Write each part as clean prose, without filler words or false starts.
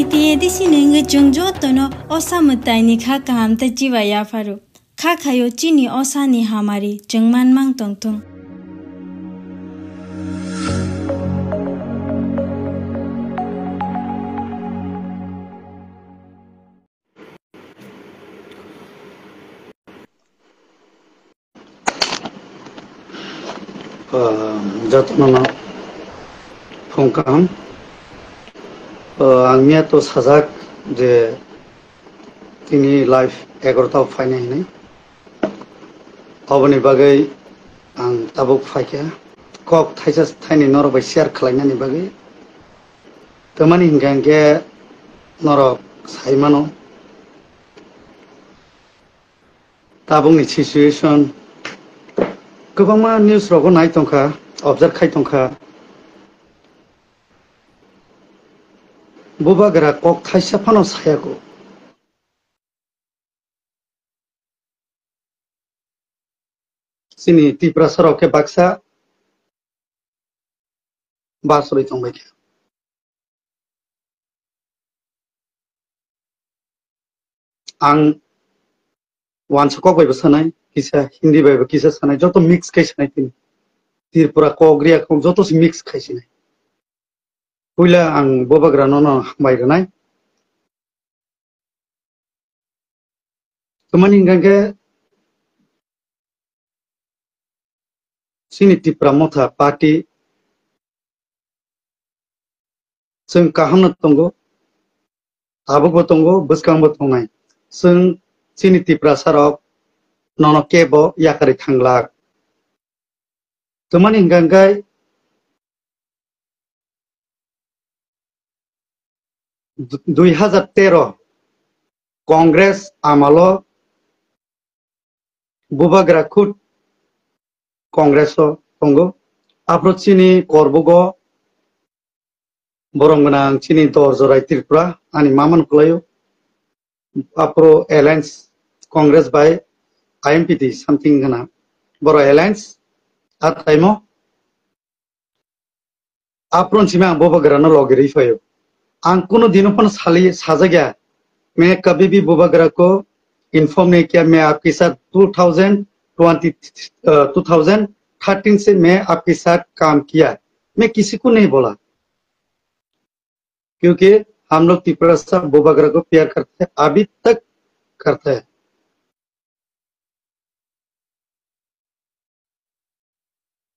Tiye di sinenge jongjo tono osa mutai ni kha kaham ta jiwa ya faru. Kha khayo chini osa ni hamari jengman mang tongtung. Jatmana Phongkam Angmia to Sajak je tini life 11 fainai ni aboni bagai ang tabuk faikya kok thaisa thaini nor bai share khlainani bagai tamani hingangke nor saimano tabungni situation Kubama news rogo nai tongkha observe khai tongkha bubagra kok thaisa phano sayako sini Tripura saroke baksa basori tongbai ang wansakok bai basanai kisa hindi bai kisa sanai joto mix kai sanai tin Tripura kogria kok joto mix kai sanai puila ang bubagra nono bai ganai kemani ngangke sini Tripura motha party sing kaham tongo abuk botongo buskang botongai sing sini Tripura sarok nono kebo yakari thanglak kemani ngangkai 2013 Congress amalo bubagra khut Congreso tongo apro chini korbogo borongna chini dorjorai Tripura ani maman kulayo apro alliance Congress by IMPT something gana boro alliance ataimo apron chima bubagra no logeri fayo ang kuno दिनों पर साजा गया मैं कभी भी बुबागरा को inform नहीं किया मैं आपके साथ 2013 से मैं आपके साथ काम किया मैं किसी को नहीं बोला क्योंकि हम लोग त्रिपुरा से बुबागरा को प्यार करते हैं अभी तक करते हैं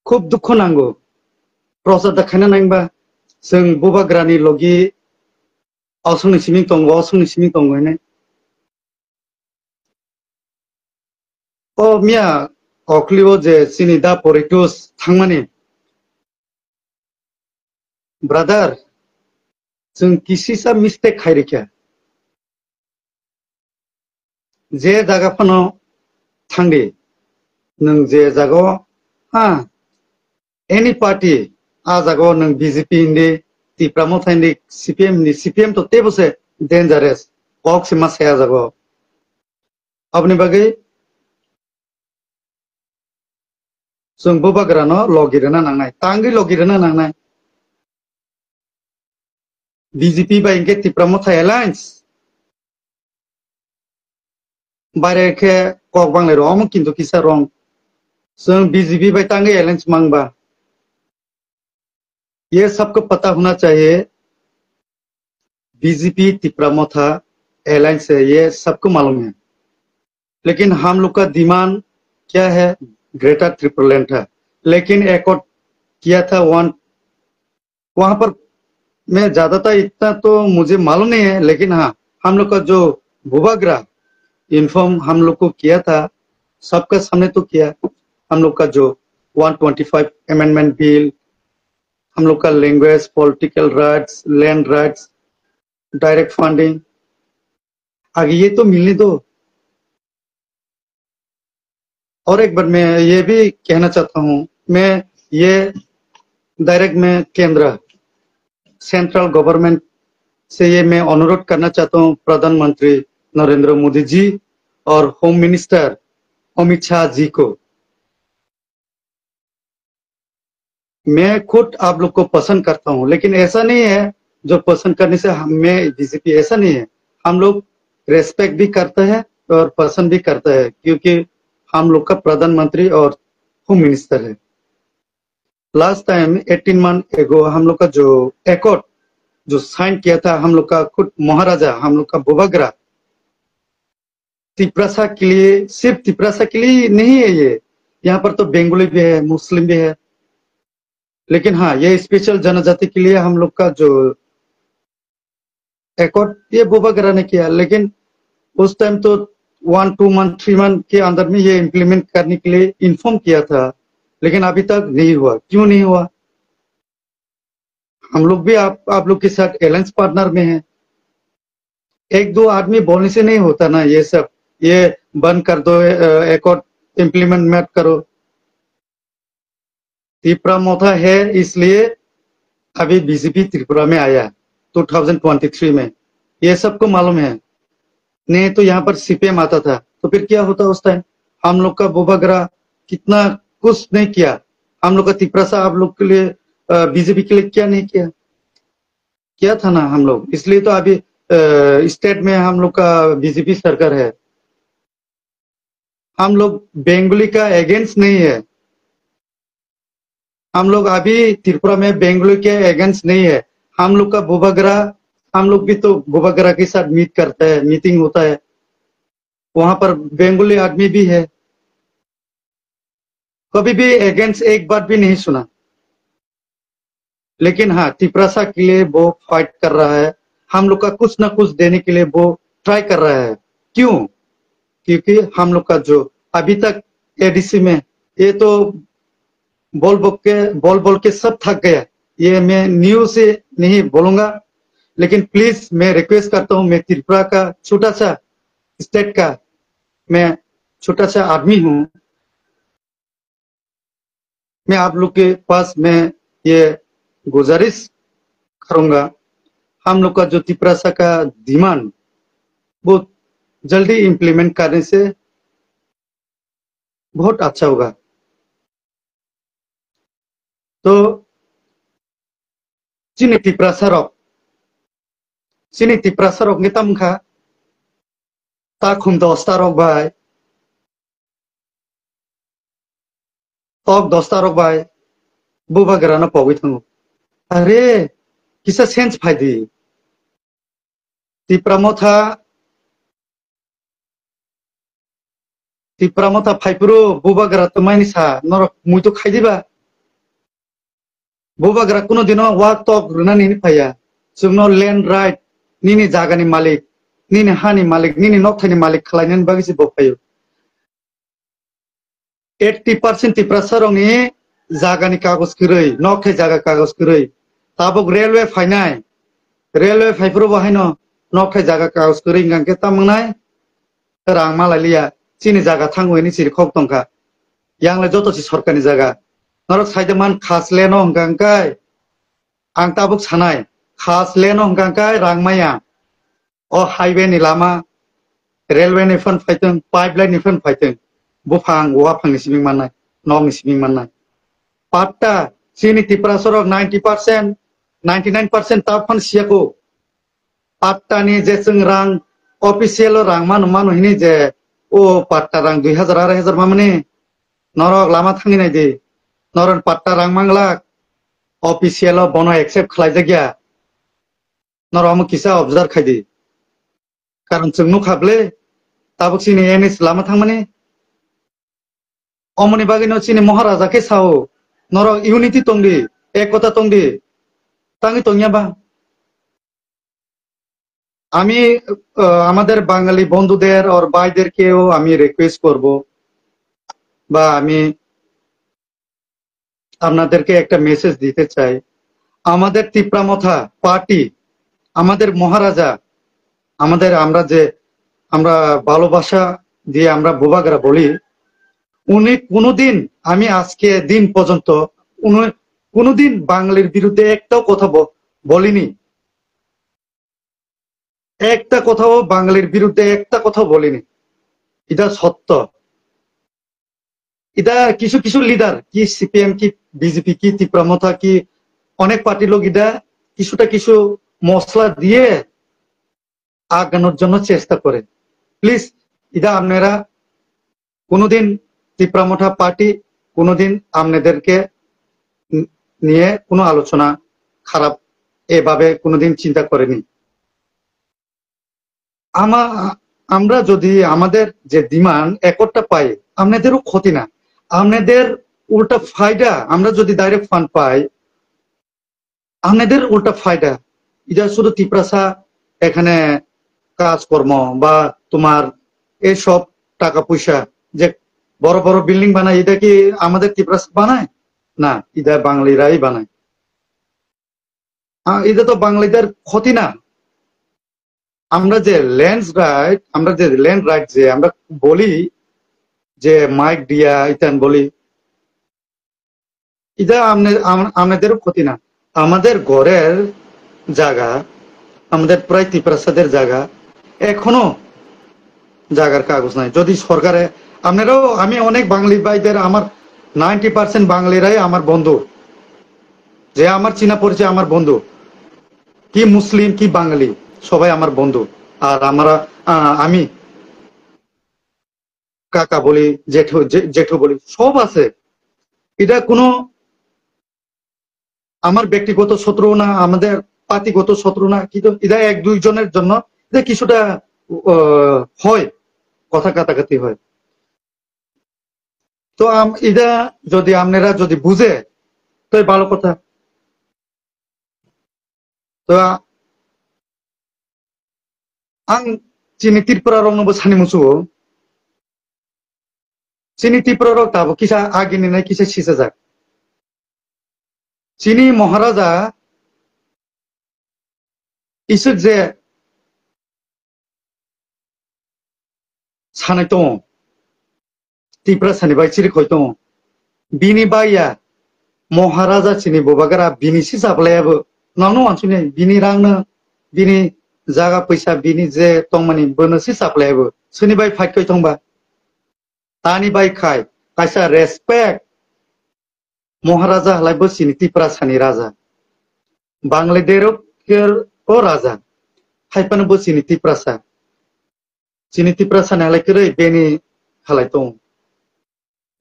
खूब दुख नांगो प्रोसेस दखाना नांगबा जों बुबाग्रानि लगी असंनि सिमिं दंगो ने ओ मिया अक्लिबो जे सिनि दा परिटुस थांमानि ब्रादार जों किसी सा मिस्टेक खाइरिख्या जे जागा फनो थांदि नों जे जागो हा एनी पार्टी आ जागो नों BJP इंदि Tripura mothai CPM to tebo se dangerous kok se masaya jago apni bagai जों बुबाग्रा no logirana nangnai tangi logirana nangnai BJP bai inge Tripura mothai alliance bare ke kok banglai rom kintu kisa rong जों BJP bai tangi alliance mangba ये सबको पता होना चाहिए BJP Tripura मोथा Allianz है ये सबको मालूम है लेकिन हम लोग का डिमांड क्या है ग्रेटर त्रिपुरालैंड है लेकिन एकॉर्ड किया था वहां पर मैं ज्यादातर इतना तो मुझे मालूम नहीं है लेकिन हाँ हम लोग का जो बुबाग्रा इन्फॉर्म हम लोग को किया था सबका सामने तो किया हम लोग का जो 125 अमेंडमेंट बिल हम लोग का language political rights land rights direct funding आगे ये तो मिलने दो और एक बार मैं ये भी कहना चाहता हूं मैं ये डायरेक्ट में केंद्र सेंट्रल गवर्नमेंट से ये मैं अनुरोध करना चाहता हूं प्रधानमंत्री नरेंद्र मोदी जी और होम मिनिस्टर अमित शाह जी को मैं खुद आप लोग को पसंद करता हूं लेकिन ऐसा नहीं है जो पसंद करने से हमें बीजेपी, ऐसा नहीं है। हम लोग रेस्पेक्ट भी करते हैं और पसंद भी करते हैं, क्योंकि हम लोग का प्रधानमंत्री और होम मिनिस्टर है। लास्ट टाइम 18 मंथ एगो हम लोग का जो एकॉर्ड जो साइन किया था, हम लोग का खुद महाराजा, हम लोग का बुबागरा, तिपरासा के लिए, सिर्फ तिपरासा के लिए नहीं है ये, यहाँ पर तो बेंगोली भी है, मुस्लिम भी है, लेकिन हाँ ये स्पेशल जनजाति के लिए हम लोग का जो एकॉर्ड ये बुबागरा ने किया। लेकिन उस टाइम तो 1-2 मंथ 3 मंथ के अंदर में ये इम्प्लीमेंट करने के लिए इन्फॉर्म किया था, लेकिन अभी तक नहीं हुआ। क्यों नहीं हुआ? हम लोग भी आप लोग के साथ अलायंस पार्टनर में हैं। एक दो आदमी बोलने से नहीं होता ना ये सब, ये बंद कर दो, एकॉर्ड इम्प्लीमेंट मत करो। त्रिपुरा मोथा है इसलिए अभी बीजेपी त्रिपुरा में आया 2023 में, ये सबको मालूम है। नहीं तो यहाँ पर सीपीएम आता था तो फिर क्या होता उस टाइम? हम लोग का बुबागरा कितना कुछ नहीं किया, हम लोग का तिपरासा आप लोग के लिए, बीजेपी के लिए क्या नहीं किया, किया था ना हम लोग। इसलिए तो अभी स्टेट में हम लोग का बीजेपी सरकार है। हम लोग बेंगोली का अगेंस्ट नहीं है, हम लोग अभी त्रिपुरा में बेंगोली के अगेंस्ट नहीं है। हम लोग का बुबागरा, हम लोग भी तो बुबागरा के साथ मीट करते हैं, मीटिंग होता है, वहां पर बेंगोली आदमी भी है। कभी भी अगेंस्ट एक बार भी नहीं सुना। लेकिन हाँ तिपरासा के लिए वो फाइट कर रहा है, हम लोग का कुछ ना कुछ देने के लिए वो ट्राई कर रहा है। क्यों? क्योंकि हम लोग का जो अभी तक एडीसी में ये तो बोल के सब थक गया। ये मैं न्यूज से नहीं बोलूंगा, लेकिन प्लीज मैं रिक्वेस्ट करता हूँ, मैं त्रिपुरा का छोटा सा स्टेट का मैं छोटा सा आदमी हूँ, मैं आप लोग के पास मैं ये गुजारिश करूंगा, हम लोग का जो तिपरासा का डिमांड वो जल्दी इम्प्लीमेंट करने से बहुत अच्छा होगा। तो sini tiprasa rok ngitam kha ta khum 10 rok bai, tok 10 rok bai, bubagra na pogui thango। अरे किसा सेंस फायदी तिप्रामथा फाइपुरो बुबाग्रा तो माइनी सा नरक मुई तो खाई दिबा बुबाग्रा कुनो दिनो वाक तक रुना निनि फाया जोंनो लैंड राइट निनि जागानि मालिक निनि हानि मालिक निनि नक्थानि मालिक खालायनानै बागिसि बफायो। 80% तिप्रासारंनि जागानि कागज करै नक्थाय जागा कागज करै ताबक रेलवे फाइनाय रेलवे फाइपुरो बाहायनो नक्थाय जागा कागज करै गांके तामंनाय रां मालालिया chini jaga thango ni chiri khok tongka yangle joto si sorkani jaga norok saideman khas leno hongkangkai ang tabuk sanai khas leno hongkangkai rangmaya o highway ni lama railway ni fan phaiteng pipeline ni fan phaiteng bufang wa phang ni siming manai nong ni siming manai patta chini tipra sorok 90% 99% ta fan siako patta ni je chung rang official rang manu hini je ओ पाट्टा रां 2000 2000 मामने नरक लामा थांनि नाय दे नरन पाट्टा रां मांगला official बनो accept खलाय जागिया नरम किसा observe खायदि कारण जोंनु खाबले ताबक सिनि एनएस लामा थांमाने अमनि बागिनो सिनि महाराजा के साओ नरक यूनिटी तंगदि एकता तंगदि तांगि तंगियाबा আমি আমাদের বাঙালি বন্ধুদের আর ভাইদেরকেও আমি রিকোয়েস্ট করব বা আমি আপনাদেরকে একটা মেসেজ দিতে চাই আমাদের তিপ্রামথা পার্টি আমাদের মহারাজা আমাদের আমরা ভালোবাসা দিয়ে আমরা বুবাগরা বলি উনি কোনোদিন আমি আজকে দিন পর্যন্ত উনি কোনোদিন বাঙালির বিরুদ্ধে একটাও কথা বলিনি একটা কথাও বাঙালির বিরুদ্ধে একটা কথাও বলিনি এটা সত্য এটা কিছু কিছু লিডার কি সিপিএম কি বিজেপি কি তিপ্রামথা কি অনেক পার্টি লোক এটা কিছু মশলা দিয়ে আগানোর জন্য চেষ্টা করে। প্লিজ ইদা আপনারা কোনোদিন তিপ্রামথা পার্টি কোনোদিন আপনাদেরকে নিয়ে কোনো আলোচনা খারাপ এভাবে কোনোদিন চিন্তা করেনি। আমরা যদি আমাদের যে ডিমান্ড একটা পাই আপনাদেরও ক্ষতি না, আপনাদের উল্টা ফায়দা। আমরা যদি ডাইরেক্ট ফান্ড পাই আপনাদের উল্টা ফায়দা। এটা শুধু তিপ্রাসা এখানে কাজকর্ম বা তোমার এইসব টাকা পয়সা যে বড় বড় বিল্ডিং বানায় এটা কি আমাদের তিপ্রাসা বানায় না, এটা বাঙালিরাই বানায়। এটা তো বাঙালিদের ক্ষতি না। আমরা যে ল্যান্ড রাইট যে আমরা বলি যে মাইক দিয়া ইতান বলি, এটা আমাদেরও ক্ষতি না। আমাদের ঘরের জায়গা, আমাদের প্রায় তিপ্রাসাদের জায়গা এখনো জায়গার কাগজ নাই। যদি সরকারে আপনারাও, আমি অনেক বাঙালি ভাইদের, আমার 90% বাঙালিরাই আমার বন্ধু, যে আমার চীনা পরিচয় আমার বন্ধু, কি মুসলিম কি বাঙালি সবাই আমার বন্ধু। আর আমি কাকা বলি, জেঠু বলি, সব আছে। এটা কোনো আমার ব্যক্তিগত শত্রু না, আমাদের পার্টিগত শত্রু না, কিন্তু এটা এক দুইজনের জন্য এটা কিছুটা হয়, কথা কাটাকাটি হয়। তো এটা যদি আপনারা যদি বুঝে তো ভালো কথা। তো आं चिनि त्रिपुराराव नबो सानि मुसु चिनि त्रिपुराराव दाबो किसा आगिनि किसा सिसा जाक चिनि महाराजा इसोर जे सानै दङ त्रिपुरा सानि बाय चिरि खय दङ बिनि बाया महाराजा चिनि बबागारा बिनि सि जाब्लायाबो नावनो वानसुनि बिनि रांनो बिनि जागा पैसा बिनि जे तंमानि बोनोसि जाब्लायाबो सोनि बाय फाइट खय दंबा तानि बाय खाय कायसा रेसपेक्ट महाराजा हलायबो चिनि त्रिपुरा सानि राजा बांग्लादेश ओ राजा हाइपानो बो चिनि त्रिपुरा सा नालाय करे बेनि हलाय दं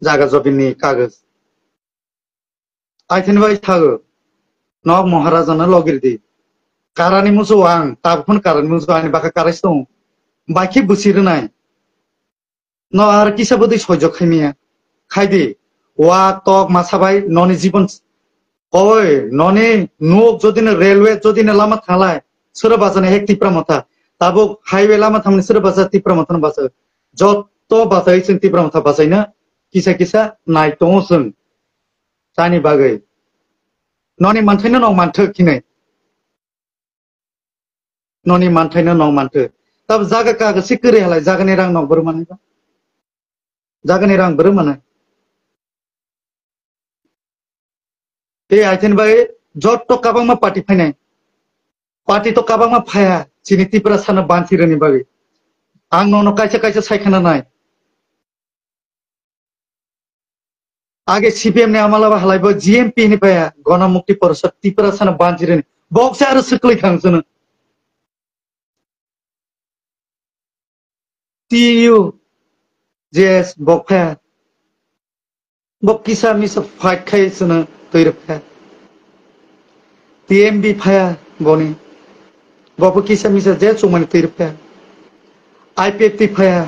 जागा जबिनि कागज आइथेन बाय थागो नग महाराजा ना लगिरदि कारानि मुसु आं ताबफोन कारानि मुसु आंनि बाका काराइस दं बाखि बुसिरनाय न आर किसाबो दै सह्य खायमिया खायदि वा तक मासाबाय ननि जीवन ओय ननि नुक जदिनो रेलवे जदिनो लामा थालाय सोर बाजाने हेक त्रिपुरामथा ताबो हाईवे लामा थामनि सोर बाजा त्रिपुरामथान बाजा जत्त बाजाय जों त्रिपुरामथा बाजायनो किसा किसा नाय दङ जों जानि बागै ननि मानथायनो न मानथो किनै ननि मानथायनो न मानथो तब जागा कागज से करे हलाय जागानि रां न बर माने जागानि रां बर माने ते आइथेन बाय जत्त काबांमा पार्टी फायनाय पार्टी तो काबांमा फाया चिनि त्रिपुरा सानो बानथिरनि बागै आं न कायसे कायसे सायखाना नाय आगे सीपीएम ने आमालाबा हलायबो जीएमपी नि फाया गणमुक्ति परिषद त्रिपुरा सानो बानथिरनि बक्स आरो सकलै खांसनो टीयू जेस बकफाया बक्किसा मिस फाइट खायसनो तैरफाया टीएमबी फाया बनि बबो किसा मिस जे सुमानि तैरफाया आईपीएफटी फाया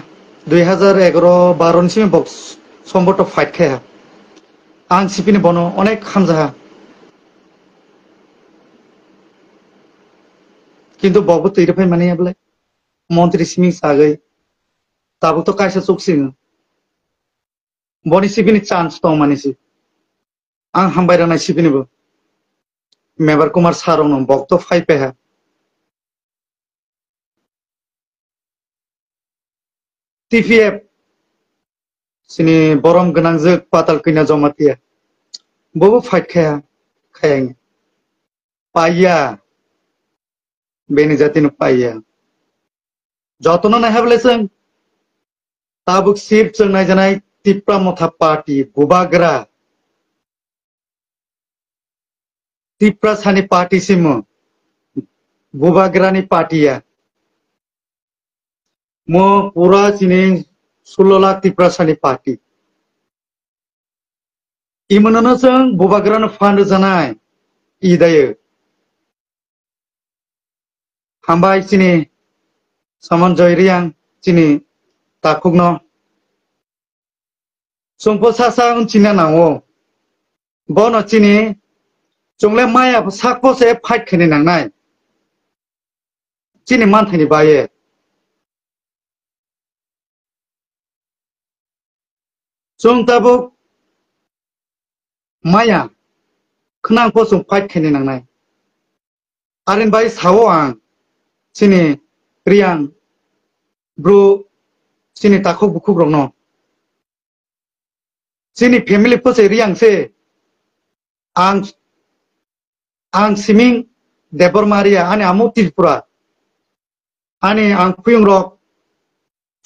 2011-12 सिम बक्स सम्बत फाइट खाया आं सिपिनि बनो अनेक हामजाहा किन्तु बबो तैरफाय माने याबलाय मन्त्री सिमिं सागै ताबो तो कायसा चुकसिं बनि सिपिनि चान्स दं मानिसि आं हामबायरानाय सिपिनिबो मेबर कुमार सारनो बक्तो फाइपेहा टीपीएफ सिनि बरम गनांजो पाताल कइना जमातिया बबो फाइट खाया खायां पाइया बेनि जातिनो पाइया जतनो नायहाबले जों ताबुक सिप जों नायजानाय त्रिपुरामथा पार्टी बुबाग्रा त्रिपुरा सानि पार्टी सिम बुबाग्रानी पार्टिया मो पूरा चीनी 16 लाख तिप्रासानी पार्टी इमोननो जों बुबाग्रानो फान्ड जानाय इदायो हामबाय चीनी सामन जयरियां चीनी ताकुगनो जोंखौ सासा उनचिना नांगौ बनो चीनी जोंले माया साखोसे फाइट खेने नांनाय चीनी मानथायनि बाये जों दाबो माया खोनांखौ जों फाइट खेने नांनाय आरेन बाय सावो आं चीनी रियां ब्रु चीनी ताखुग बुखुग रंनो चीनी फैमिली फोसे रियां से आं सिमिं देबर मारिया आने आमु त्रिपुरा आने आं फुयुं रक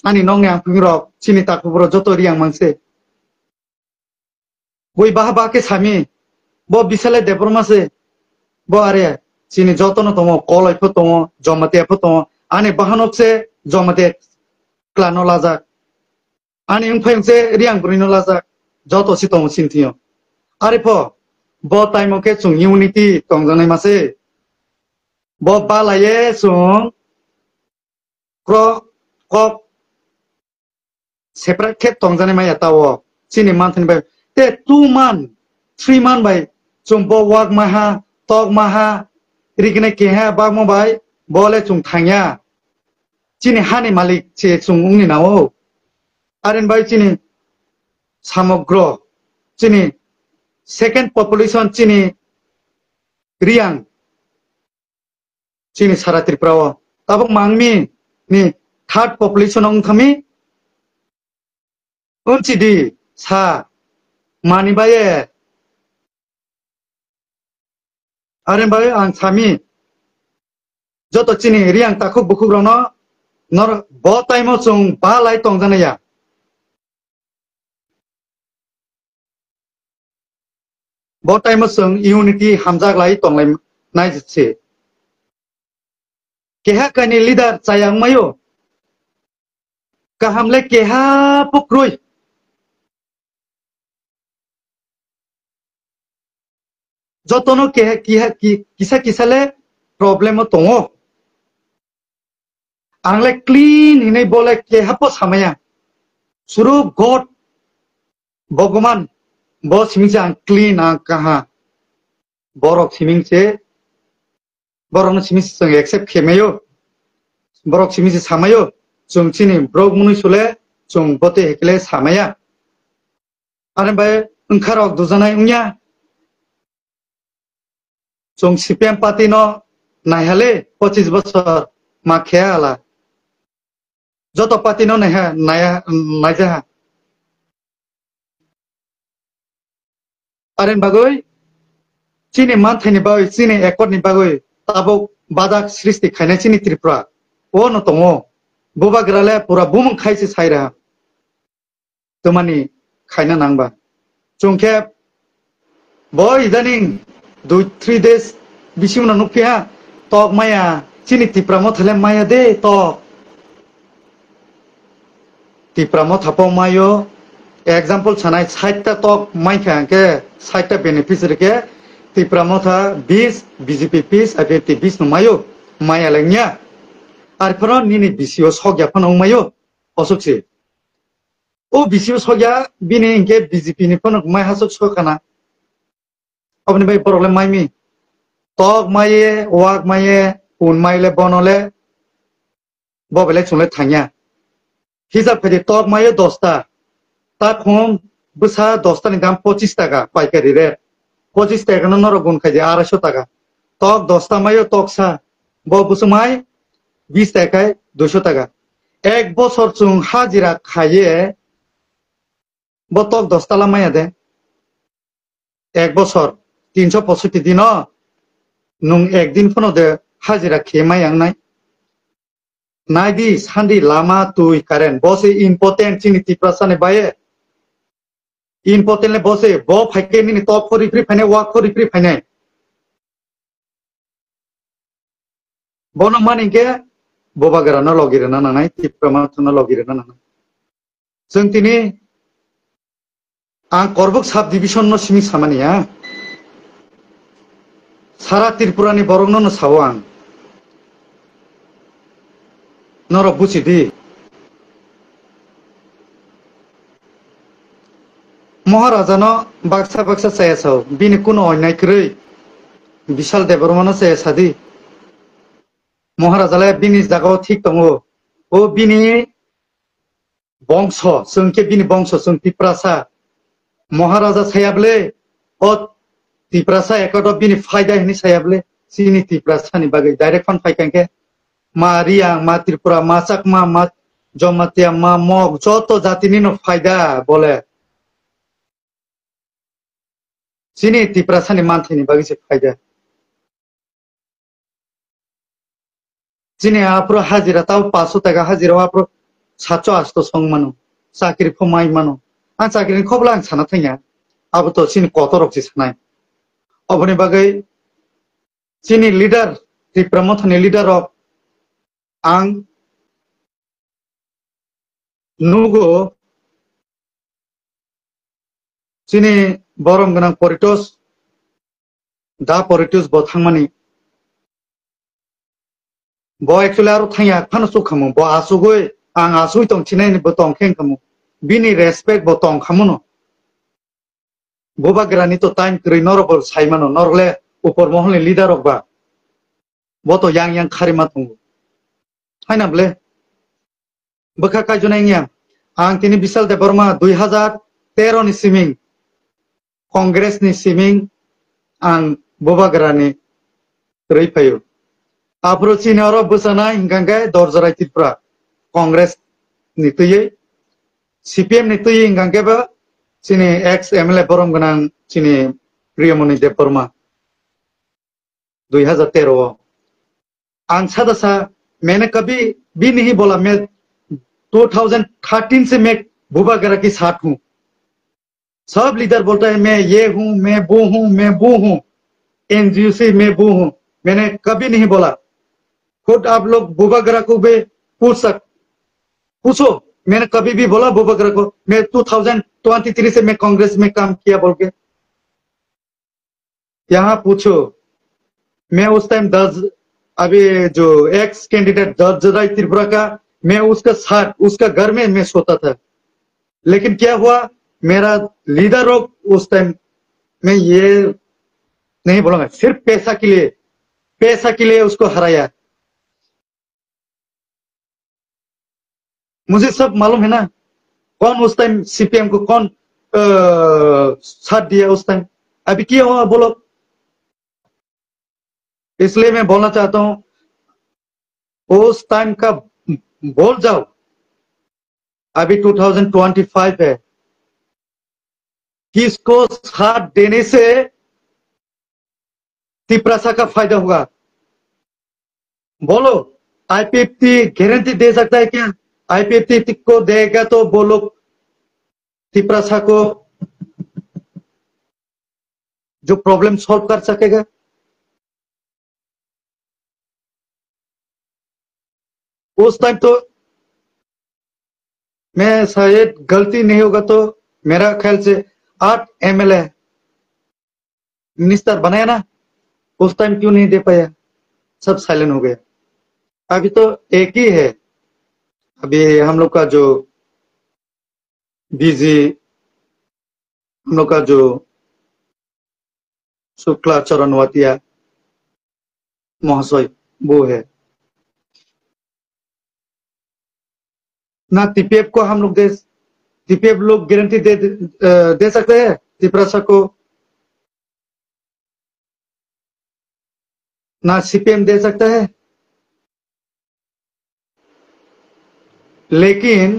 आने नंगे आं फुयुं रक चीनी ताकुब्रो जतो रियां मांसे बय बाहा बाके सामी बो बिसाले देबर मासे बो आरे चीनी जतनो तमो कलयफो तमो जमातेफो तमो आने बाहानक से जमाते क्लानो लाजा आने उनफायं से रियां ब्रिनो लाजा जतो सि तमो सिनथियो आरे फो बो टाइमो के चुं यूनिटी तंगजनाय मासे बो बालाये चुं क्रो कप सेपरेट के तंगजनाय माया तावो चीनी मानथनि बाय ते 2 मान 3 मान बाय चुं बो वाक माहा तक माहा रिगने केहा बागमो बाय बोले चुं थांया चीनी हानि मालिक चे चुं उंनि नावो आरेन बाय चीनी समग्र चीनी सेकेंड पॉपुलेशन चीनी रियां चीनी सारा त्रिपुराओ तब मांगमी नि थर्ड पॉपुलेशन अंगथामी उनचिदी सा मानि बाये आरेन बाय आं सामी जतो चीनी रियां ताखुग बुखुग रनो नर बो टाइमो चुं बा लाय तंगजानाया बो टाइमो चुं यूनिटी हामजाग लाई तंगलाय नाय जिसे केहा कानि लीडर चायांग मायो काहामले केहा पुक्रुय जतनो केहा किसा किसाले प्रॉब्लेम तंगो आंले क्लीन हिनै बोले केहा पो सामाया सुरु गॉड भगवान बो सिमिंसे आं क्लीन आं कहा बरक सिमिंसे बरक सिमिंसे जों एक्सेप्ट खेमायो बरक सिमिंसे सामायो जों चिनी ब्रक मुनि सुले जों बते हेकले सामाया आरो बाय ओंखाराव दुजानाय उन्या जों सीपीएम पार्टी न नायहाले 25 बছर मा खेया आला जतो पार्टी न नायजा आरेन बागै चीनी मानथायनि बागै चीनी एकर्डनि बागै ताबो बादाक सृष्टि खायनाय चीनी त्रिपुरा ओ न दङो बुबाग्राले पुरा बुमं खायसे सायरा तमानि खायना नांबा जोंखे बो इदानिं 2-3 days बिसि उनाव नुफिया तक माया चीनी त्रिपुरा मो थाले माया दे तक त्रिपुरा मो थापो मायो एग्जाम्पल सानाय 60टा तक माइखा के 60टा बेनिफिशियारि के त्रिपुरा मो था 20 बीजेपी पीस आगे 20 नुमायो माया लेंया आर फरो निनि बिसिओ सग्या फनो मायो असुकसे ओ बिसिओ सग्या बिनि इनके बीजेपी नि फनो माय हासुक सखाना अपने भाई प्रॉब्लम मायमी तक माये वाक माये उन मायले बनले बबेले चुले थांया हिसाब फेरि तक माये 10टा ता खम बसा 10टा नि दाम 25 टाका पाइकारि रे 25 टाका नरो गुन खाजे 250 टाका तक 10टा मायो तकसा बो बुसुमाय 20 टाकाय 200 टाका एक बছর चुं हाजिरा खाये बो तक 10टा ला माया दे एक बছর 365 दिन नुं एक दिन फनो दे हाजिरा खे मायांगनाय नायदि सान्दि लामा तुई कारेन्ट बसे इम्पोर्टेंट चिनि तिप्रासाने बाये इम्पोर्टेंट ले बसे बो फाइके नि top for free फाइने walk for free फाइने Bono maninge boba gerana logirana nanai tipramatuna logirana nanai. जों दिनै आं करबुक साब डिविजन न सिमी सामानिया सारा त्रिपुरानि बरंनो न सावो आं नर बुझिदि महाराजा न बाक्सा बाक्सा सायासाव बिनि कुनो अन्याय करै विशाल देबरमान सायासादि महाराजालाय बिनि जागाव ठीक दङ ओ बिनि बंश जोंके बिनि बंश जों तिप्रासा महाराजा सायाबले ओ तिप्रासा एकट बिनि फायदा हिनि सायाबले सिनि तिप्रासानि बागै डाइरेक्ट फन फाइकांके मा रिया मा त्रिपुरा मा चाकमा मा जमातिया मा मग जत जातिनि न फायदा बोले सिनि तिप्रासानि मानथिनि बागै से फायदा जिने आपरो हाजिरा ताव 500 টাকা हाजिरा आपरो 700 सं मानो साकरि फमाय मानो आं साकरि खबला आं साना थाया अब तो सिनि कतरक से सानाय अबनि बागै सिनि लीडर त्रिपुरा मथनि लीडर अफ आं नुगो सिनि बरम गनां परिटोस दा परिटोस बथांमानि bo actually aro thanya khana su khamu bo asugoi ang asui tong chinai ni bo tong kheng khamu bini respect bo tong khamuno boba grani to time kri nor bo saimano norle upor mohli leader ba bo to yang kharima tungu haina ble baka ka junai nya ang tini bisal de burma 2013 ni siming congress ni siming ang boba grani rei payo Apro China oro busana hingangga dorjarai Tripura Congress nituye CPM nituye hingangga ba chini ex MLA borom ganang chini Priyamoni Deborma 2013 ang sadasa मैंने कभी भी नहीं बोला मैं 2013 से मैं बुबा गरा के साथ हूँ सब लीडर बोलता है मैं ये हूँ मैं वो हूँ एनजीओ से मैं वो हूँ मैंने कभी नहीं बोला खुद आप लोग बुबा गरा को भी पूछो मैंने कभी भी बोला बुबा गरा को मैं 2023 से मैं कांग्रेस में काम किया बोल के यहाँ पूछो मैं उस टाइम अभी जो एक्स कैंडिडेट दर्जराई त्रिपुरा का मैं उसका साथ उसका घर में मैं सोता था लेकिन क्या हुआ मेरा लीडर उस टाइम मैं ये नहीं बोलूंगा सिर्फ पैसा के लिए उसको हराया मुझे सब मालूम है ना कौन उस टाइम सीपीएम को कौन साथ दिया उस टाइम अभी क्या हुआ बोलो इसलिए मैं बोलना चाहता हूं उस टाइम का बोल जाओ अभी 2025 है किसको साथ देने से तिप्रासा का फायदा होगा बोलो आईपीएफटी गारंटी दे सकता है क्या आईपीएफटी को देगा तो बोलो तिप्रासा को जो प्रॉब्लम सॉल्व कर सकेगा उस टाइम तो मैं शायद गलती नहीं होगा तो मेरा ख्याल से 8 एमएलए मिनिस्टर बनाया ना उस टाइम क्यों नहीं दे पाया सब साइलेंट हो गया अभी तो एक ही है अभी हम लोग का जो बीजी हम लोग का जो शुक्ला चरण वातिया महाशय वो है ना टीपीएफ को हम लोग टीपीएफ लोग गारंटी दे सकते हैं तिप्रासा को ना सीपीएम दे सकता है लेकिन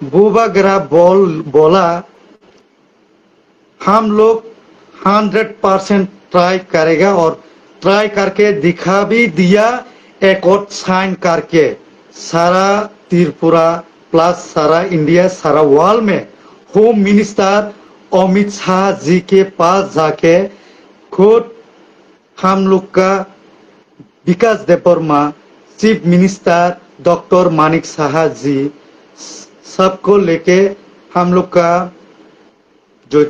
बुबा गरा बोला हम लोग 100% ट्राई करेगा और ट्राई करके दिखा भी दिया एक और साइन करके सारा त्रिपुरा प्लस सारा इंडिया सारा वर्ल्ड में होम मिनिस्टर अमित शाह जी के पास जाके खुद हम लोग का विकास Debbarma, chief minister doctor Manik Saha ji, सबको लेके हम लोग का जो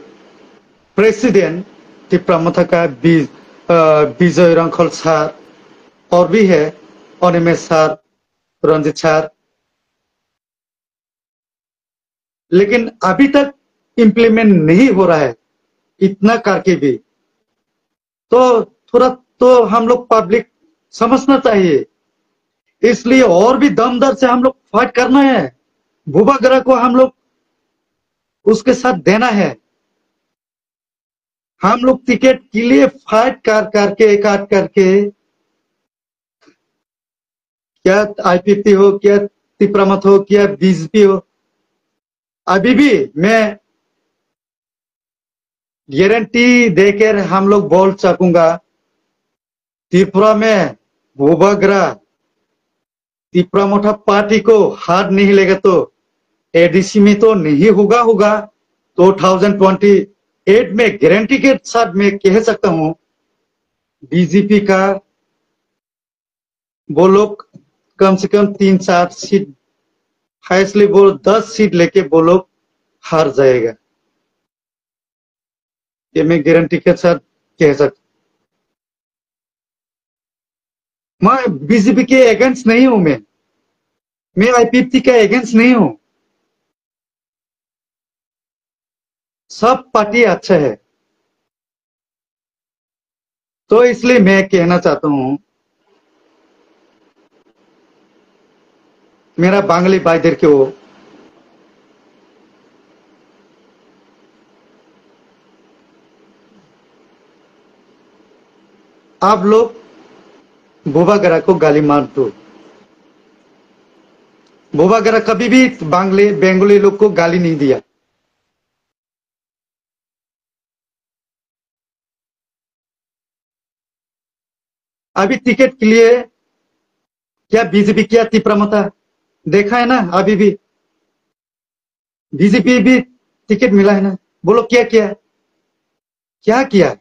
प्रेसिडेंट तिप्रामथा का विजय रंखल सर और भी है, अनिमेश सर, रंजित सर, लेकिन अभी तक इम्प्लीमेंट नहीं हो रहा है इतना करके भी। तो थोड़ा तो हम लोग पब्लिक समझना चाहिए, इसलिए और भी दमदार से हम लोग फाइट करना है। भूभागरा को हम लोग उसके साथ देना है। हम लोग टिकट के लिए फाइट करके काट करके, क्या आईपीपी हो, क्या तिप्रामथ हो, क्या बीजेपी हो, अभी भी मैं गारंटी देकर हम लोग बोल सकूंगा, त्रिपुरा में भूभागरा तिप्रामथा पार्टी को हार नहीं लेगा तो एडीसी में तो नहीं होगा 2028 में गारंटी के साथ मैं कह सकता हूं। बीजेपी का वो लोग कम से कम 3-4 सीट, हाईएस्टली वो 10 सीट लेके वो लोग हार जाएगा, ये मैं गारंटी के साथ कह सकता। मैं बीजेपी के अगेंस्ट नहीं हूं, मैं आईपीपी के अगेंस्ट नहीं हूं। सब पार्टी अच्छा है, तो इसलिए मैं कहना चाहता हूं मेरा बांग्ली भाईदेर को, आप लोग भूभागरा को गाली मार दो। भूभागरा कभी भी बंगाली लोग को गाली नहीं दिया। अभी टिकट के लिए क्या बीजेपी क्या तिप्रामथा देखा है ना, अभी भी बीजेपी भी टिकट मिला है ना, बोलो क्या किया, क्या किया।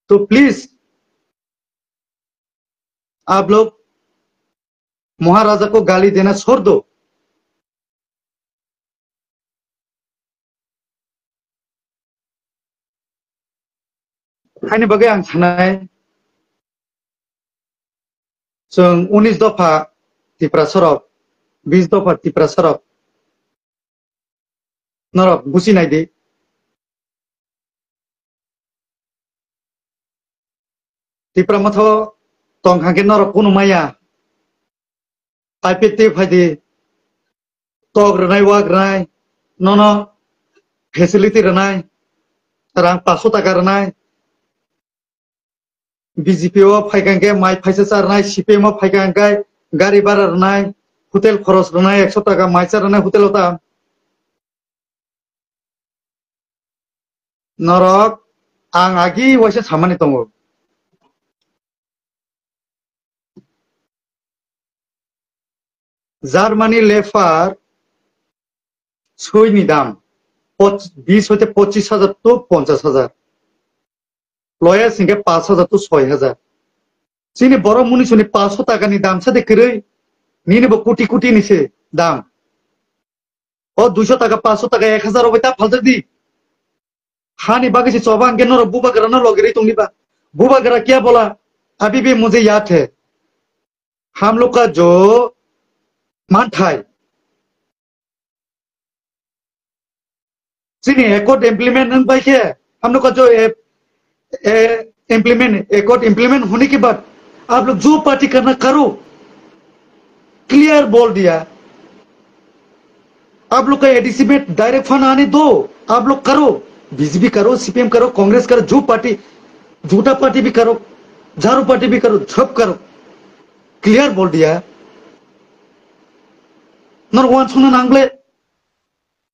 तो प्लीज आप लोग महाराजा को गाली देना छोड़ दो। खाने बगे आं सानाय जों 19 दफा तिप्रा सरब 20 दफा तिप्रा सरब नरक बुजिनाय दे। तिप्रामथ तंखांके नरक कुनु माया आईपीटी फायदे तग्रनाय वाग्रनाय न फेसिलिटी रनाय रां 500 टाका रनाय बीजेपी फाइकांके माइ फैसा चारनाय सीपीएम फाइकांके गाड़ी भाड़ा रनाय होटेल खरच रनाय 100 टाका माइचा रनाय होटेल होता नरक आं आगी वैसे सामानि दङ। জার্মানি লেফার সৈনি দাম 20 হইতে 25,000 তো 50,000, লয়ার সিংহে 5,000 তো 6,000। চিনি বড় মুনি শুনি 500 টাকানি দাম সাথে করে নিয়ে কোটি কোটি নিছে দাম। ও 200 টাকা 500 টাকা 1,000 হবে তা ফালতে দি हानि बाकी से चौबान के नर बुबागरा न लगे रही तुंगी बा बुबागरा क्या बोला अभी भी मुझे याद है। हम लोग का जो मानठाई सीनी एकॉर्ड इम्प्लीमेंट नहीं पाई है। हम लोग का जो इम्प्लीमेंट एकॉर्ड इम्प्लीमेंट होने के बाद आप लोग जो पार्टी करना करो, क्लियर बोल दिया। आप लोग का एडीसी में डायरेक्ट फंड आने दो, आप लोग करो, बीजेपी करो, सीपीएम करो, कांग्रेस करो, जो पार्टी झूठा पार्टी भी करो, झाड़ू पार्टी भी करो, सब करो, क्लियर बोल दिया। नर वन सुना नांगले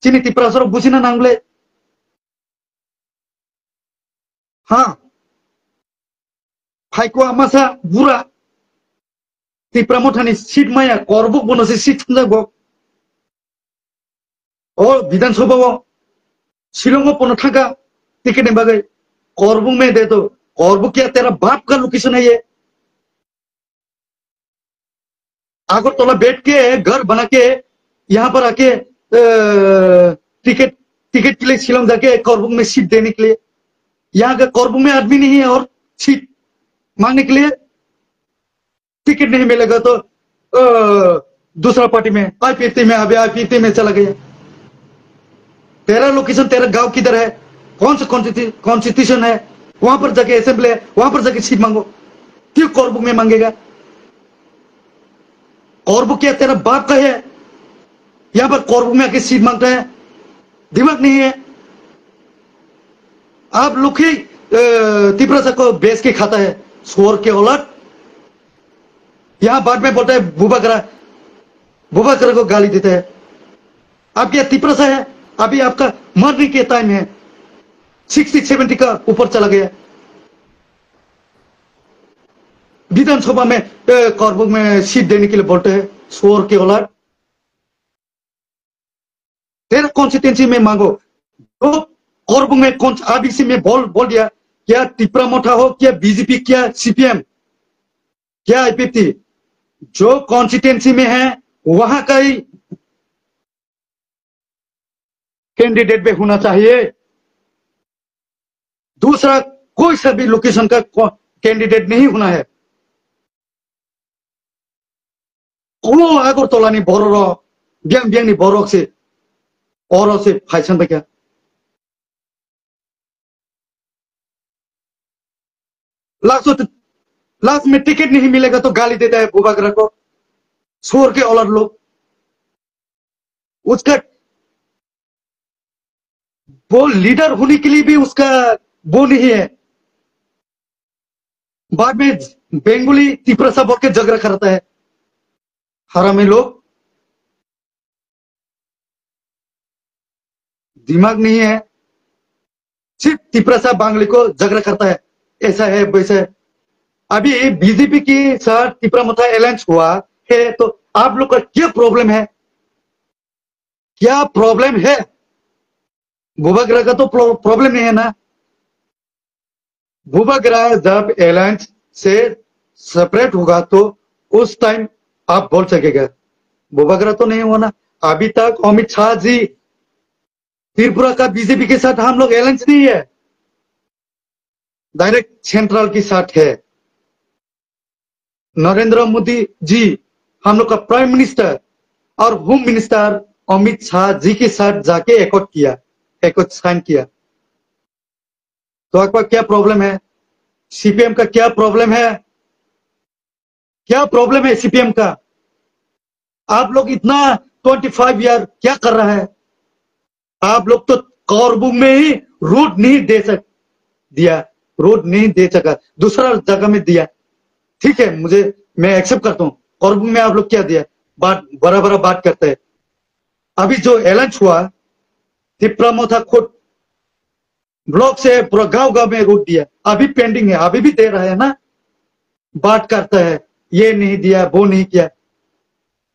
चीनी तिप्रासर बुझिना नांगले। हाँ फाइको आमासा बुरा तिप्रामथानी सीट माया करबुक बनोसे सीट जागो ओ विधानसभा शिलोंग में थाका टिकट बगे करबुंग में दे दो। करबुंग क्या तेरा बाप का लोकेशन है ये? आगरतला बैठ के घर बना के यहाँ पर आके टिकट टिकट के लिए शिलोंग जाके करबुंग में सीट देने के लिए, यहाँ का करबुंग में आदमी नहीं है और सीट मांगने के लिए टिकट नहीं मिलेगा तो दूसरा पार्टी में आईपीटी में अभी आईपीटी में चला गया। तेरा लोकेशन तेरा गांव किधर है? कौन सा कॉन्स्टिट्यूशन है? वहां पर जाके असेंबली है, वहां पर जाके सीट मांगो। क्यों करबुंग में मांगेगा? करबुंग क्या तेरा बाप का है? यहाँ पर करबुंग में आके सीट मांगता है? दिमाग नहीं है आप लोग ही। तिपरासा को बेच के खाता है शोर के औलाद। यहाँ बाद में बोलता है बुबा करा को गाली देता है। आप क्या तिपरासा है? अभी आपका मरने के टाइम है, 60-70 का ऊपर चला गया। विधानसभा में करबुंग में सीट देने के लिए बोलते हैं शोर के औलाद। तेरा कॉन्स्टिट्यूंसी में मांगो। तो करबुंग में कौन अभी से मैं बोल दिया, क्या टिपरा मोठा हो, क्या बीजेपी, क्या सीपीएम, क्या आईपीटी, जो कॉन्स्टिट्यूंसी में है वहां का ही कैंडिडेट भी होना चाहिए। दूसरा कोई सा भी लोकेशन का कैंडिडेट नहीं होना है। वो आगरतला नहीं बोरो बियांग बियांग नहीं बोरो से और से फाइसन पे क्या लास्ट में टिकट नहीं मिलेगा तो गाली देता है बुबागरा को, शोर के औलाद लोग। उसका वो लीडर होने के लिए भी उसका वो नहीं है। बाद में बेंगोली तिपरासा बोल के झगड़ा करता है। हरामी लोग, दिमाग नहीं है। सिर्फ तिपरासा बांगली को झगड़ा करता है, ऐसा है वैसा है। अभी बीजेपी के साथ तिपरा मोथा अलायंस हुआ है तो आप लोग का क्या प्रॉब्लम है? क्या प्रॉब्लम है? बुबागरा का तो प्रॉब्लम नहीं है ना। बुबागरा जब अलायंस से सेपरेट होगा तो उस टाइम आप बोल सकेगा। बुबागरा तो नहीं हुआ ना अभी तक। अमित शाह जी त्रिपुरा का बीजेपी के साथ हम लोग अलायंस नहीं है, डायरेक्ट सेंट्रल के साथ है। नरेंद्र मोदी जी हम लोग का प्राइम मिनिस्टर और होम मिनिस्टर अमित शाह जी के साथ जाके एकॉर्ड साइन किया। तो आपका क्या प्रॉब्लम है? सीपीएम का क्या प्रॉब्लम है? क्या प्रॉब्लम है सीपीएम का? आप लोग इतना 25 ईयर क्या कर रहा है? आप लोग तो करबुंग में ही रोड नहीं दिया, रोड नहीं दे सका, दूसरा जगह में दिया। ठीक है, मैं एक्सेप्ट करता हूँ। करबुंग में आप लोग क्या दिया? बड़ा बड़ा बात करते हैं। अभी जो अलायंस हुआ तिपरा मोथा खुद ब्लॉक से पूरा गांव में रोड दिया, अभी पेंडिंग है, अभी भी दे रहा है ना। बात करता है ये नहीं दिया वो नहीं किया।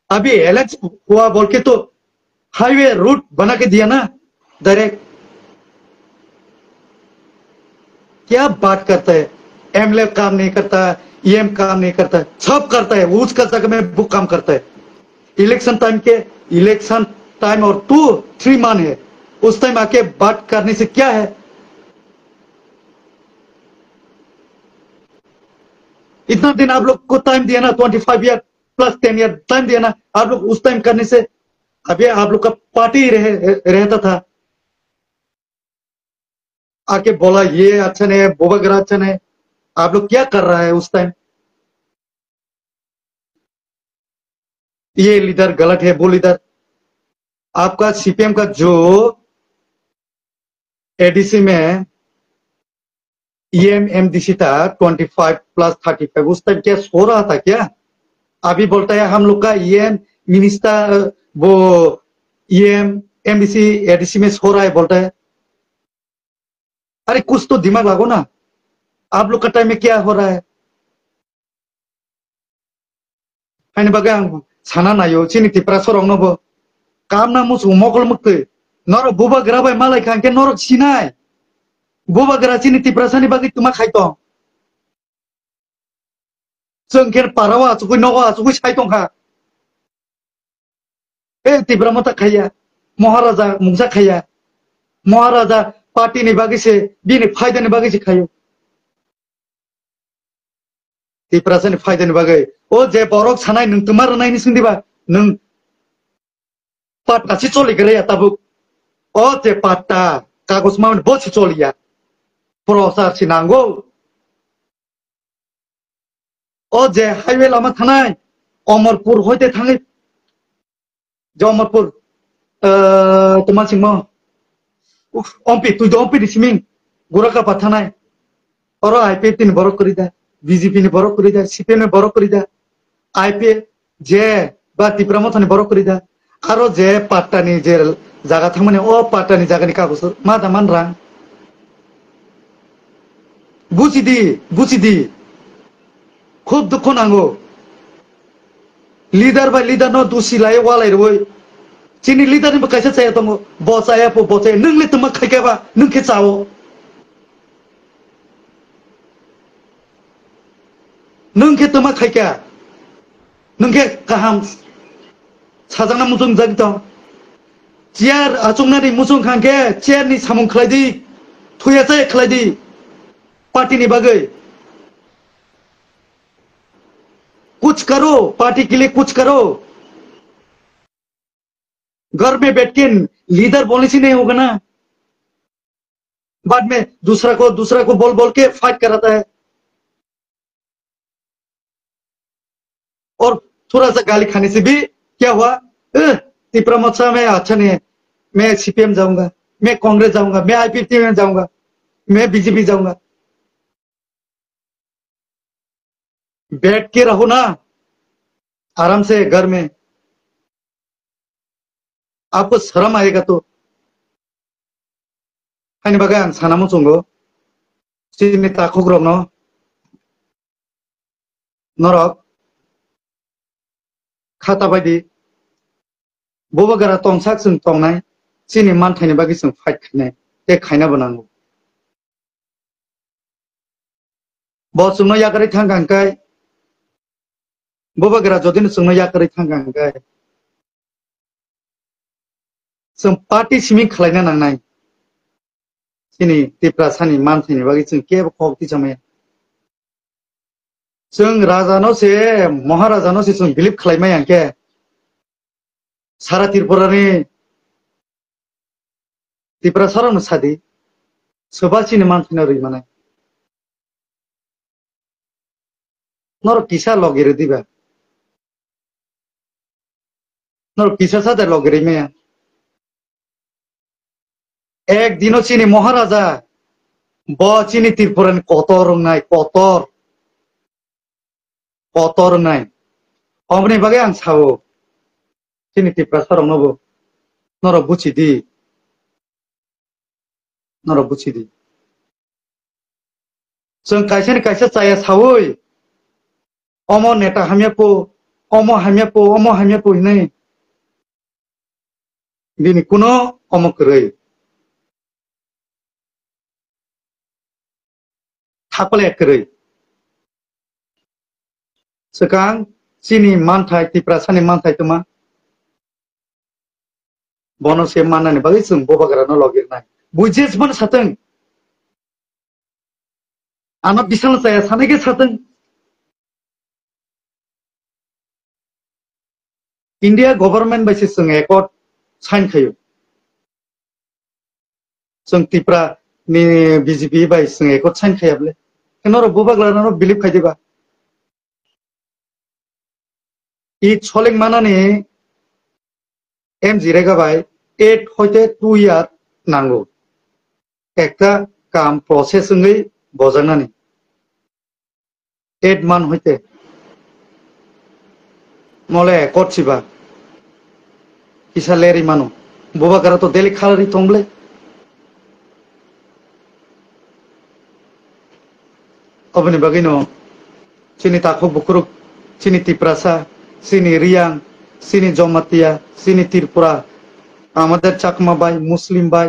अभी अलायंस हुआ बोल के तो हाईवे रूट बना के दिया ना डायरेक्ट। क्या बात करता है? एमएलए काम नहीं करता, ईएम काम नहीं करता, सब करता है। वो उसका जगह में वो काम करता है। इलेक्शन टाइम और 2-3 मान है, उस टाइम आके बात करने से क्या है? इतना दिन आप लोग को टाइम दिया ना, 25 ईयर प्लस 10 ईयर टाइम दिया ना आप लोग। उस टाइम करने से अभी आप लोग का पार्टी रहता था। आके बोला ये अच्छा नहीं है, बुबागरा अच्छा नहीं है। आप लोग क्या कर रहा है उस टाइम? ये लीडर गलत है, वो लीडर। आपका सीपीएम का जो एडीसी में ईएमएमडीसी था 25 प्लस 35, उस टाइम क्या सो रहा था क्या? अभी बोलता है हम लोग का ईएम मिनिस्टर वो ईएम एमडीसी एडीसी में सो रहा है बोलता है। अरे कुछ तो दिमाग लागो ना। आप लोग का टाइम में क्या हो रहा है? हाइन बागा साना नायो चिनी तिपरा सरंग नबो काम ना मुस मकल मुक्ते Norok buba gerabai malai kan ke norok sinai. Buba gerasi ni tiprasani bagi tuma khaitong. Sengker parawa sukui noga sukui saitong ha. Tipramata khaya. Maharaja mungsa khaya. Maharaja party ni bagi se bini fayda ni bagi se khayo. Tiprasani fayda ni bagi. O je borok sanai nung tumar nai ni sindiba nung pat kasi choli gere ya tabu. O je patta kagos maun bosi choli ya. Prosar sinanggo. O je highway lama thanai Amarpur hoite thangai. Je Amarpur teman singmo. Ompi tu ompi di siming Goraka pathanai. Oro IPF tin borok kori da. BJP ni borok kori da. CPM ni borok kori da. IPF je ba Tipramata ni borok kori da. Aro je patta ni je jaga thamane o patta ni jaga ni kagos ma daman rang. Buchidi. Khub dukho nango. Leader by leader no dusi lai walai roi. Chini leader ni ba kaisa chaya tongo. Boss aya po boss aya. Nung le tuma khai ka ba nung ke chao. Nung ke tuma khai ka. Nung ke kaham. Sajangna musung jagi tong. Chair achungna ni musung khang ke chair ni samung khlai di. Thuya chai khlai di. Party ni bagai. कुछ करो party के लिए कुछ करो घर में बैठ के लीडर बोलने से नहीं होगा ना बाद में दूसरा को बोल बोल के फाइट कराता है और थोड़ा सा गाली खाने से भी क्या हुआ तिप्रामत साहब मैं अच्छा नहीं है मैं सीपीएम जाऊंगा मैं कांग्रेस जाऊंगा मैं आईपीएफ में जाऊंगा मैं बीजेपी जाऊंगा बैठ के रहो ना आराम से घर में आपको शर्म आएगा तो हानि बगा आं सानामो संगो सिनि ताखुग्रब न नरक खाता बायदि बबगरा तंसाक जों तंनाय सिनि मानथायनि बागै जों फाइट खायनाय ते खायना बनांगौ बस जोंनो यागारै थांगांखाय बबगरा जदिनो जोंनो यागारै थांगांखाय जों पार्टी सिमिं खालायना नांनाय सिनि तिप्रासानि मानथायनि बागै जों केबो खौथि जामाय जों राजानो से महाराजानो से जों बिलिभ खालायमाय आंके सारा त्रिपुरानि तिप्रासारावनो सादि सोबासिनि मानथायना रैमानाय नर किसा लगिरे दिबा नर किसा सादा लगिरे मेया एक दिनो चिनी महाराजा ब चिनी त्रिपुरानि कतर नाय कतर नाय हमनि बागै आं सावो चिनी त्रिपुरासारावनोबो नर बुचिदि जों कायसे चाया सावै अमो नेता हामियापो अमो हामियापो हिनै बिनि कुनो अमो करै थापले करै सकां चिनी मानथाय तिप्रासानि मानथाय तमा बनसे माननानै बागै जों बबागरानो लगिरनाय बुजेसमोन साथों आना बिसाल जाया सानैगे साथों इंडिया गवर्नमेंट बायसे जों एकर्ड साइन खायो जों त्रिपुरा नि बीजेपी बाय जों एकर्ड साइन खायाब्ले नर बबागरानो बिलिभ खायदिबा इ छलें मानानि एम जिरायगाबाय 8 हयते 2 यार नांगौ एकटा काम प्रसेसङै बजांनानै 8 मान हयते मले एकर्ड किसा लेरि मानो बबागरा तो देली खालारि तंब्ले अबनि बागैनो सिनि ताखो बुकुरुक सिनि तिप्रासा सिनि रियां सिनि जमातिया सिनि त्रिपुरा আমাদের চাকমা ভাই, মুসলিম ভাই,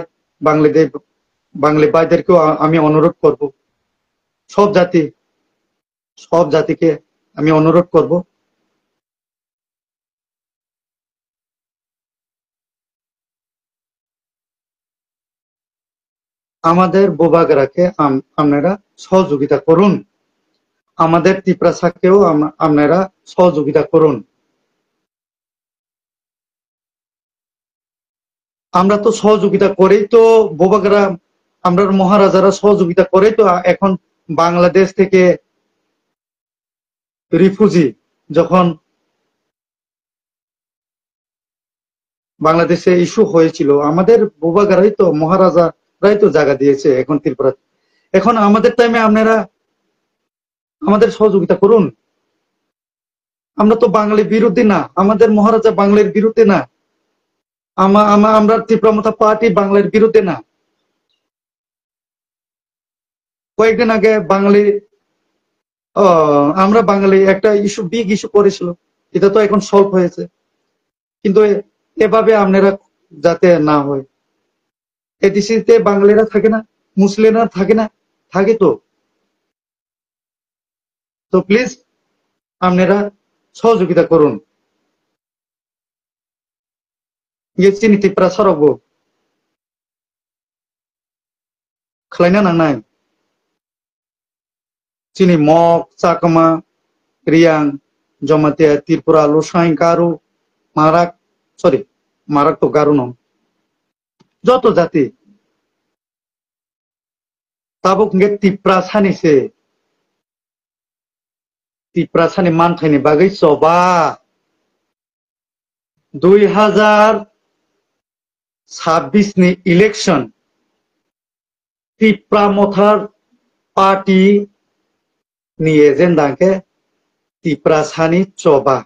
বাঙালি ভাইদেরকেও আমি অনুরোধ করব, সব জাতিকে আমি অনুরোধ করব, আমাদের বোবাগরাকে আপনারা সহযোগিতা করুন, আমাদের তিপ্রাসাকেও আপনারা সহযোগিতা করুন। আমরা তো সহযোগিতা করেই তো বোবাগরা, আমরা মহারাজারা সহযোগিতা করেই তো এখন বাংলাদেশ থেকে রিফিউজি যখন বাংলাদেশে ইস্যু হয়েছিল, আমাদের বোবাগরাই তো, মহারাজারাই তো জায়গা দিয়েছে এখন ত্রিপুরা। এখন আমাদের টাইমে আপনারা আমাদের সহযোগিতা করুন। আমরা তো বাঙালির বিরুদ্ধে না, আমাদের মহারাজা বাংলার বিরুদ্ধে না, আমরা ত্রিপুরা পার্টি বাংলার বিরুদ্ধে না। কয়েকদিন আগে আমরা বাঙালি একটা বিগ ইস্যু করেছিল, এটা তো এখন সলভ হয়েছে, কিন্তু এভাবে আপনারা যাতে না হয়। এডিসিতে বাঙালিরা থাকে না, মুসলিমরা থাকে না, থাকে তো প্লিজ আপনারা সহযোগিতা করুন। চিনি ত্রিপুরা সরব খালাইনা নাंनाय চিনি মগ, চাকমা, রিয়াং, জমাতিয়া, ত্রিপুরা, লোসাই, গারো, মারাক তো গারো নয়, যত জাতি তাবুক ত্রিপুরা सानि मानथायनि बागै चबा 2026 नि इलेक्शन ত্রিপুরা মথার पार्टी नि एजेंडा के ত্রিপুরা सानि चबा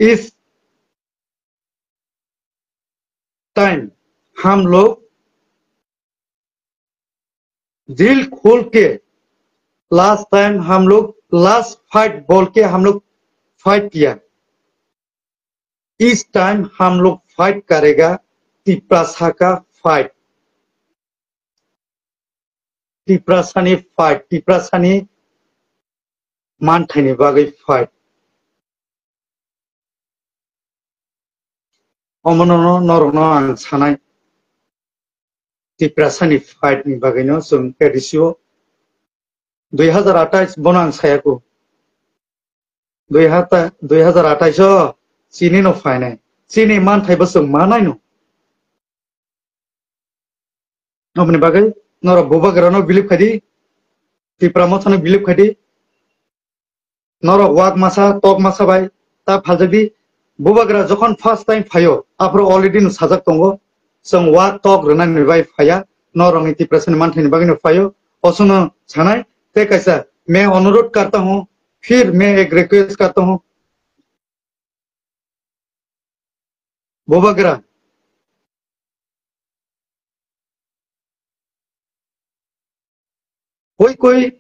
इस टाइम हम लोग दिल खोल के, लास्ट टाइम हम लोग लास्ट फाइट बोल के हम लोग फाइट किया, इस टाइम हम लोग फाइट करेगा ত্রিপুরা का फाइट, ত্রিপুরা फाइट, ত্রিপুরা मानथायनि बागै फाइट। अमनो नरनो आं सानाय ত্রিপুরা फाइट नि बागैनो जों एडिसिअ 2028 बनो आं सायाखौ 2028 चीनी नो फाइनाय चीनी मानथायबो जों मा नायनो अपने बागै नर बोबागरानो बिलिभ खायदि त्रिपुरा मथानो बिलिभ खायदि नर वाक मासा टक मासा बाय ता फालजदि बोबागरा जखन फर्स्ट टाइम फायो आफ्रो अलरेडी नु साजाक दंगो जों वाक टक रना निबाय फाया नरंनि त्रिपुरा मानथायनि बागैनो फायो असनो सानाय ते कैसा। मैं अनुरोध करता हूं, फिर मैं एक रिक्वेस्ट करता हूं, बोबागरा कोई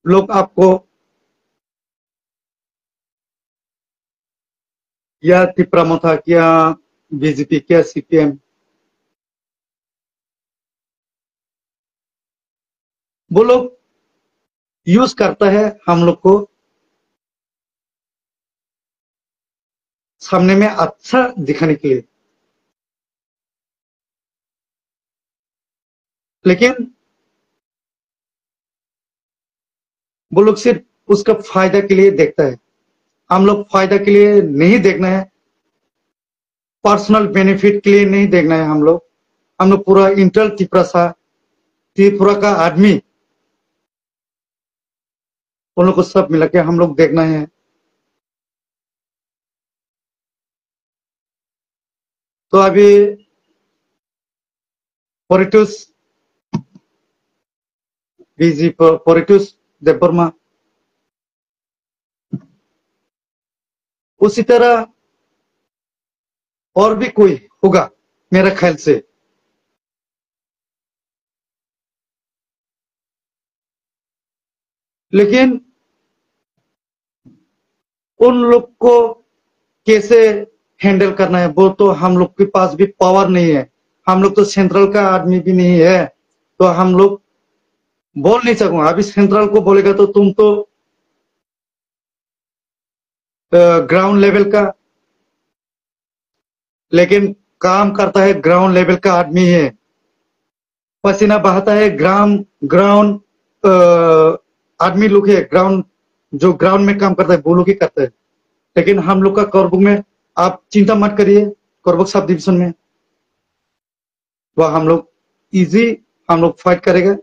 लोग आपको या त्रिपुरा मथा क्या बीजेपी क्या सीपीएम वो लोग यूज करता है हम लोग को सामने में अच्छा दिखाने के लिए, लेकिन वो लोग सिर्फ उसका फायदा के लिए देखता है। हम लोग फायदा के लिए नहीं देखना है, पर्सनल बेनिफिट के लिए नहीं देखना है। हम लोग पूरा इंटरल त्रिपुरा का आदमी उन लोग को सब मिला के हम लोग देखना है। तो अभी पोरिटुस देवबर्मा, उसी तरह और भी कोई होगा मेरा ख्याल से। लेकिन उन लोग को कैसे हैंडल करना है वो तो हम लोग के पास भी पावर नहीं है। हम लोग तो सेंट्रल का आदमी भी नहीं है, तो हम लोग बोल नहीं सकूंगा। अभी सेंट्रल को बोलेगा तो तुम तो ग्राउंड लेवल का, लेकिन काम करता है ग्राउंड लेवल का आदमी है, पसीना बहाता है ग्राउंड आदमी लोग है, ग्राउंड जो ग्राउंड में काम करता है वो लोग ही करता है। लेकिन हम लोग का करबुक में आप चिंता मत करिए, करबुक सब डिवीजन में वह हम लोग इजी हम लोग फाइट करेगा,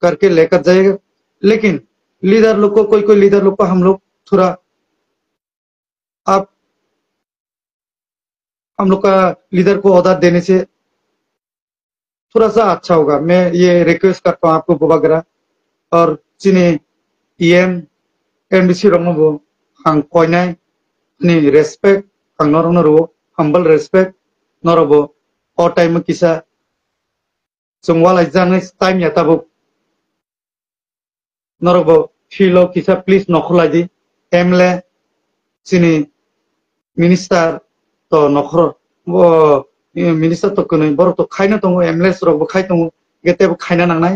करके लेकर जाएगा। लेकिन लीडर लोग को, कोई कोई लीडर लोग को हम लोग थोड़ा आप हम लोग का लीडर को ऑर्डर देने से थोड़ा सा अच्छा होगा। मैं ये रिक्वेस्ट करता हूँ आपको बोबागरा और चिनी ईएम एमबीसी रंगबो हां कोइनाय नि रेस्पेक्ट हां नरो हम्बल रेस्पेक्ट नरोबो ओ टाइम किसा जोंवाला जाने टाइम याताबो नरोबो फिलो किसा प्लीज नखलादि एमले चिनी मिनिस्टार तो नखर वो मिनिस्टार तो कनै बर तो खाइना दङ एमलेस रबो खाइ दङ गेतेबो खाइना नांनाय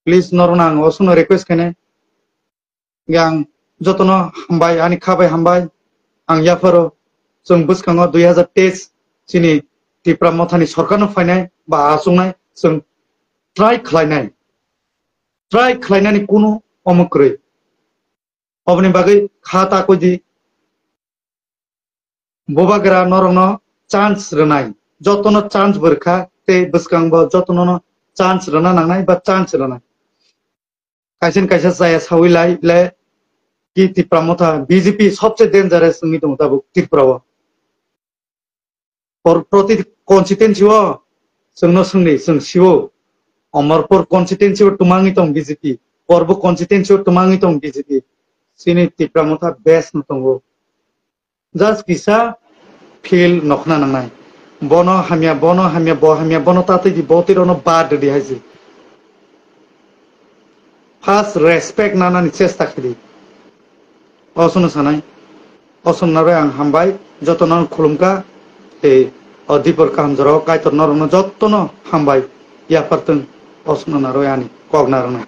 प्लीज नरना आं असनो रिक्वेस्ट खाने yang jotono hambai ani khabai hambai ang yafaro जों बुसखाङो 2023 चिनि तिप्रा मथानि सरकारनो फायनाय बा आसंनाय जों ट्राइ खालायनानै कुनु अमक्रै अबनि बागै खाता कोदि बोबागरा नरनो चान्स रनाय जतनो चान्स बरखा ते बुसखांबो जतनो चान्स रना नांनाय बा चान्स रनाय काइसेन काइसा जाया साविलाय ले कि त्रिपुरा मथा बीजेपी सबसे डेंजरस जोंनि दङ दाबो त्रिपुराव प्रति कन्सिस्टेंसी जोंनो सोंनि जों सिवो अमरपुर कन्सिस्टेंसी तुमांगि दं बीजेपी परबो कन्सिस्टेंसी तुमांगि दं बीजेपी सिनि त्रिपुरा मथा बेस्ट दङ जास्ट किसा फिल नखना नांनाय बनो हामिया बनो ताते दि बोतिरनो बाद दि हाजि फार्स्ट रेस्पेक्ट नानानि चेष्टा खरि असनो सानाय असननारे आं हामबाय जतनो खुलुमका ए अधिपर कामजराव कायतर नरनो जतनो हामबाय याफारतों असनो नारो आनि कगनारनो